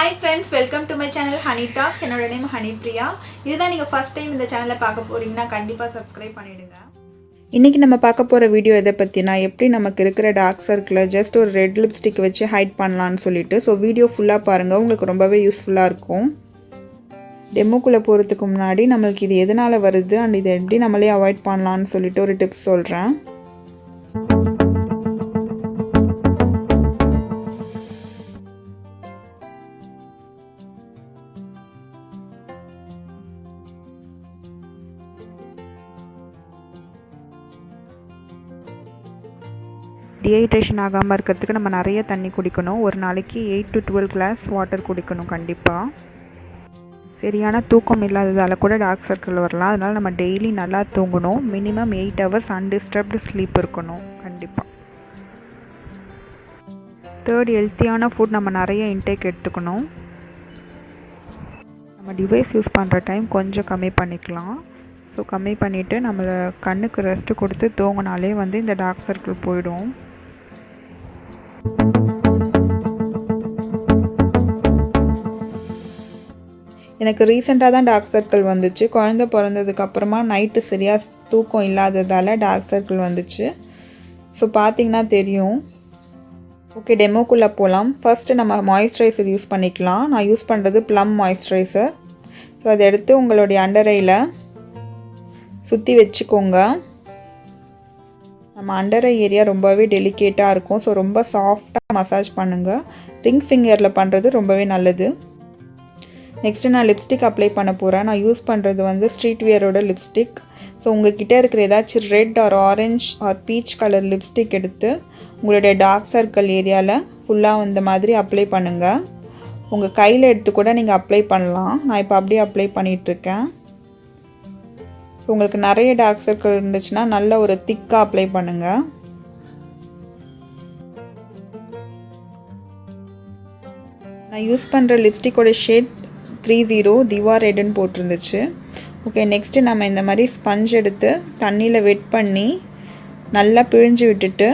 Hi friends, welcome to my channel Honey Talks. என்னோட name ஹனிப்ரியா. இதுதான் நீங்க ஃபர்ஸ்ட் டைம் இந்த சேனலை பார்க்க போறீங்கன்னா கண்டிப்பா சப்ஸ்கிரைப் பண்ணிடுங்க. இன்றைக்கி நம்ம பார்க்க போகிற வீடியோ எதை பற்றினா எப்படி நமக்கு இருக்கிற டார்க் சர்க்கிளை ஜஸ்ட் ஒரு ரெட் லிப்ஸ்டிக் வச்சு ஹைட் பண்ணலான்னு சொல்லிட்டு. ஸோ வீடியோ ஃபுல்லாக பாருங்கள், உங்களுக்கு ரொம்பவே யூஸ்ஃபுல்லாக இருக்கும். டெமோக்குள்ளே போகிறதுக்கு முன்னாடி நம்மளுக்கு இது எதனால் வருது அண்ட் இதை எப்படி நம்மளே அவாய்ட் பண்ணலான்னு சொல்லிட்டு ஒரு டிப்ஸ் சொல்கிறேன். டீஹைட்ரேஷன் ஆகாமல் இருக்கிறதுக்கு நம்ம நிறைய தண்ணி குடிக்கணும். ஒரு நாளைக்கு 8 to 12 கிளாஸ் வாட்டர் குடிக்கணும் கண்டிப்பாக. சரியான தூக்கம் இல்லாததால் கூட டார்க் சர்க்கிள் வரலாம். அதனால் நம்ம டெய்லி நல்லா தூங்கணும். மினிமம் 8 hours அன்டிஸ்டர்ப்டு ஸ்லீப் இருக்கணும் கண்டிப்பாக. தேர்ட், ஹெல்த்தியான ஃபுட் நம்ம நிறைய இன்டேக் எடுத்துக்கணும். நம்ம டிவைஸ் யூஸ் பண்ணுற டைம் கொஞ்சம் கம்மி பண்ணிக்கலாம். ஸோ கம்மி பண்ணிவிட்டு நம்மளை கண்ணுக்கு ரெஸ்ட்டு கொடுத்து தூங்கினாலே இந்த டார்க் சர்க்கிள் போயிடும். எனக்கு ரீசெண்டாக தான் டார்க் சர்க்கிள் வந்துச்சு. குழந்தை பிறந்ததுக்கப்புறமா நைட்டு சரியாக தூக்கம் இல்லாததால் டார்க் சர்க்கிள் வந்துச்சு. ஸோ பார்த்திங்கன்னா தெரியும். ஓகே, டெமோக்குள்ளே போகலாம். ஃபஸ்ட்டு நம்ம மாய்ஸ்சரைசர் யூஸ் பண்ணிக்கலாம். நான் யூஸ் பண்ணுறது ப்ளம் மாய்ஸ்சரைசர். ஸோ அதை எடுத்து உங்களுடைய அண்டர் ஐயில் சுற்றி வச்சுக்கோங்க. நம்ம அண்டர் ஐ ஏரியா ரொம்பவே டெலிகேட்டாக இருக்கும். ஸோ ரொம்ப சாஃப்டாக மசாஜ் பண்ணுங்கள். ரிங் ஃபிங்கரில் பண்ணுறது ரொம்பவே நல்லது. நெக்ஸ்ட்டு நான் லிப்ஸ்டிக் அப்ளை பண்ண போகிறேன். நான் யூஸ் பண்ணுறது ஸ்ட்ரீட் வியரோட லிப்ஸ்டிக். ஸோ உங்கள்கிட்ட இருக்கிற ஏதாச்சும் red or orange or peach colour lipstick எடுத்து உங்களுடைய டார்க் சர்க்கிள் ஏரியாவில் ஃபுல்லாக இந்த மாதிரி அப்ளை பண்ணுங்கள். உங்கள் கையில் எடுத்து கூட நீங்கள் அப்ளை பண்ணலாம். நான் இப்போ அப்படியே அப்ளை பண்ணிகிட்ருக்கேன். உங்களுக்கு நிறைய டார்க் சர்க்கிள் இருந்துச்சுன்னா நல்ல ஒரு திக்காக அப்ளை பண்ணுங்கள். நான் யூஸ் பண்ணுற லிப்ஸ்டிக்கோட ஷேட் 30 திவா ரெட்னு போட்டிருந்துச்சு. ஓகே, நெக்ஸ்ட்டு நம்ம இந்த மாதிரி ஸ்பஞ்ச் எடுத்து தண்ணியில் வெட் பண்ணி நல்லா பிழிஞ்சு விட்டுட்டு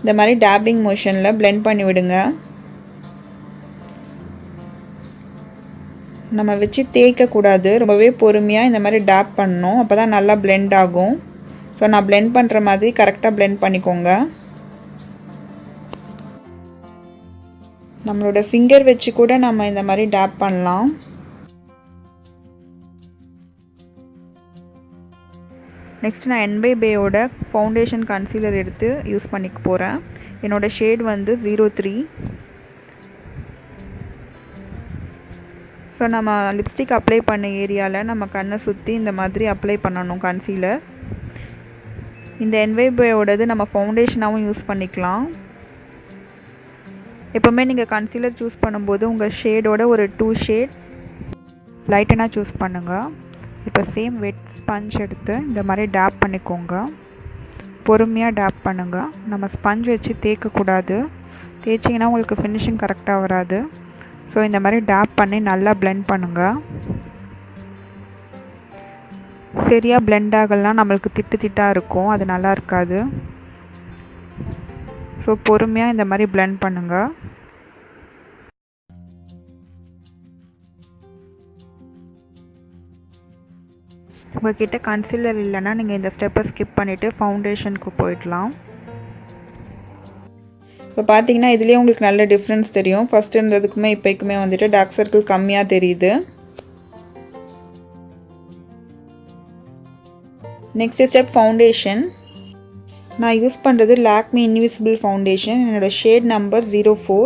இந்த மாதிரி டேப்பிங் மோஷனில் பிளெண்ட் பண்ணி விடுங்க. நம்ம வச்சு தேய்க்கக்கூடாது, ரொம்பவே பொறுமையாக இந்த மாதிரி டேப் பண்ணணும். அப்போ தான் நல்லா பிளெண்ட் ஆகும். ஸோ நான் பிளெண்ட் பண்ணுற மாதிரி கரெக்டாக பிளெண்ட் பண்ணிக்கோங்க. நம்மளோட ஃபிங்கர் வச்சு கூட நம்ம இந்த மாதிரி டேப் பண்ணலாம். நெக்ஸ்ட் நான் NBAயோட ஃபவுண்டேஷன் கன்சீலர் எடுத்து யூஸ் பண்ணிக்க போகிறேன். என்னோடய ஷேட் 03. ஸோ நம்ம லிப்ஸ்டிக் அப்ளை பண்ண ஏரியாவில் நம்ம கண்ணை சுற்றி இந்த மாதிரி அப்ளை பண்ணணும் கன்சீலர். இந்த NBAயோடது நம்ம ஃபவுண்டேஷனாகவும் யூஸ் பண்ணிக்கலாம். எப்போவுமே நீங்கள் கன்சீலர் சூஸ் பண்ணும்போது உங்கள் ஷேடோட ஒரு 2 ஷேட் லைட்டனாக சூஸ் பண்ணுங்கள். இப்போ சேம் வெட் ஸ்பஞ்ச் எடுத்து இந்த மாதிரி டேப் பண்ணிக்கோங்க. பொறுமையாக டேப் பண்ணுங்கள். நம்ம ஸ்பஞ்ச் வச்சு தேய்க்கக்கூடாது. தேய்ச்சிங்கன்னா உங்களுக்கு ஃபினிஷிங் கரெக்டாக வராது. ஸோ இந்த மாதிரி டேப் பண்ணி நல்லா பிளெண்ட் பண்ணுங்கள். சரியாக பிளெண்ட் ஆகலாம், நம்மளுக்கு திட்டாக இருக்கும், அது நல்லா இருக்காது. ஸோ பொறுமையாக இந்த மாதிரி பிளெண்ட் பண்ணுங்கள். உங்கள்கிட்ட கன்சீலர் இல்லைன்னா நீங்கள் இந்த ஸ்டெப்பை ஸ்கிப் பண்ணிவிட்டு ஃபவுண்டேஷனுக்கு போயிடலாம். இப்போ பார்த்தீங்கன்னா இதுலேயே உங்களுக்கு நல்ல டிஃப்ரென்ஸ் தெரியும். ஃபஸ்ட் இருந்ததுக்குமே இப்போக்குமே டார்க் சர்க்கிள் கம்மியாக தெரியுது. Next step foundation. நான் யூஸ் பண்ணுறது லாக்மி இன்விசிபிள் ஃபவுண்டேஷன். என்னோடய ஷேட் நம்பர் 04.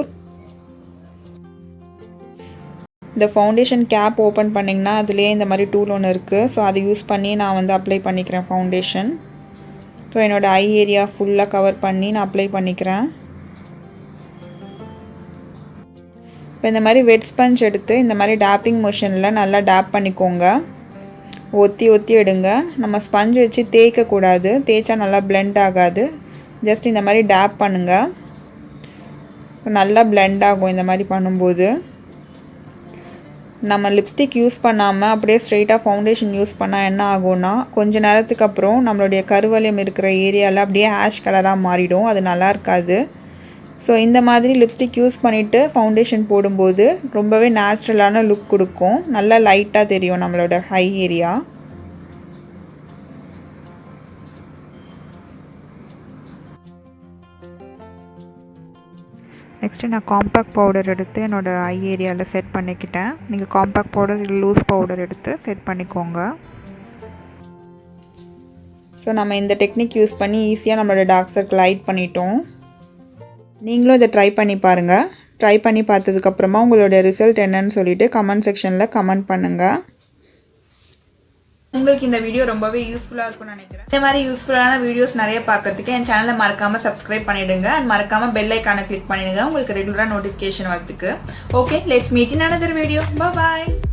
இந்த ஃபவுண்டேஷன் கேப் ஓப்பன் பண்ணிங்கன்னா அதுலேயே இந்த மாதிரி டூல் ஒன்று இருக்குது. ஸோ அதை யூஸ் பண்ணி நான் அப்ளை பண்ணிக்கிறேன் ஃபவுண்டேஷன். ஸோ என்னோடய ஐ ஏரியா ஃபுல்லாக கவர் பண்ணி நான் அப்ளை பண்ணிக்கிறேன். இப்போ இந்த மாதிரி வெட் ஸ்பஞ்ச் எடுத்து இந்த மாதிரி டேப்பிங் மோஷனில் நல்லா டேப் பண்ணிக்கோங்க. ஒத்தி எடுங்க. நம்ம ஸ்பஞ்ச் வச்சு தேய்க்கக்கூடாது, தேய்ச்சா நல்லா பிளெண்ட் ஆகாது. ஜஸ்ட் இந்த மாதிரி டேப் பண்ணுங்கள். நல்லா பிளெண்ட் ஆகும் இந்த மாதிரி பண்ணும்போது. நம்ம லிப்ஸ்டிக் யூஸ் பண்ணாமல் அப்படியே ஸ்ட்ரெயிட்டாக ஃபவுண்டேஷன் யூஸ் பண்ணால் என்ன ஆகும்னா கொஞ்சம் நேரத்துக்கு அப்புறம் நம்மளுடைய கருவளையம் இருக்கிற ஏரியாவில் அப்படியே ஆஷ் கலராக மாறிடும். அது நல்லா இருக்காது. ஸோ இந்த மாதிரி லிப்ஸ்டிக் யூஸ் பண்ணிவிட்டு ஃபவுண்டேஷன் போடும்போது ரொம்பவே நேச்சுரலான லுக் கொடுக்கும். நல்லா லைட்டாக தெரியும் நம்மளோட ஹை ஏரியா. நெக்ஸ்ட்டு நான் காம்பேக்ட் பவுடர் எடுத்து என்னோடய ஐ ஏரியாவில் செட் பண்ணிக்கிட்டேன். நீங்கள் காம்பேக்ட் பவுடர் இல்லை லூஸ் பவுடர் எடுத்து செட் பண்ணிக்கோங்க. ஸோ நம்ம இந்த டெக்னிக் யூஸ் பண்ணி ஈஸியாக நம்மளோட டார்க் சர்க்கிள் ஹைட் பண்ணிட்டோம். நீங்களும் இதை ட்ரை பண்ணி பாருங்கள். ட்ரை பண்ணி பார்த்ததுக்கப்புறமா உங்களோட ரிசல்ட் என்னன்னு சொல்லிவிட்டு கமெண்ட் செக்ஷனில் கமெண்ட் பண்ணுங்கள். உங்களுக்கு இந்த வீடியோ ரொம்பவே யூஸ்ஃபுல்லாக இருக்கும்னு நினைக்கிறேன். இந்த மாதிரி யூஸ்ஃபுல்லான வீடியோஸ் நிறைய பார்க்கறதுக்கு என் சேனலை மறக்காமல் சப்ஸ்கிரைப் பண்ணிவிடுங்க அண்ட் மறக்காமல் பெல் ஐக்கானை கிளிக் பண்ணிடுங்க உங்களுக்கு ரெகுலராக நோட்டிஃபிகேஷன் வரதுக்கு. Okay, let's meet in another video. Bye bye.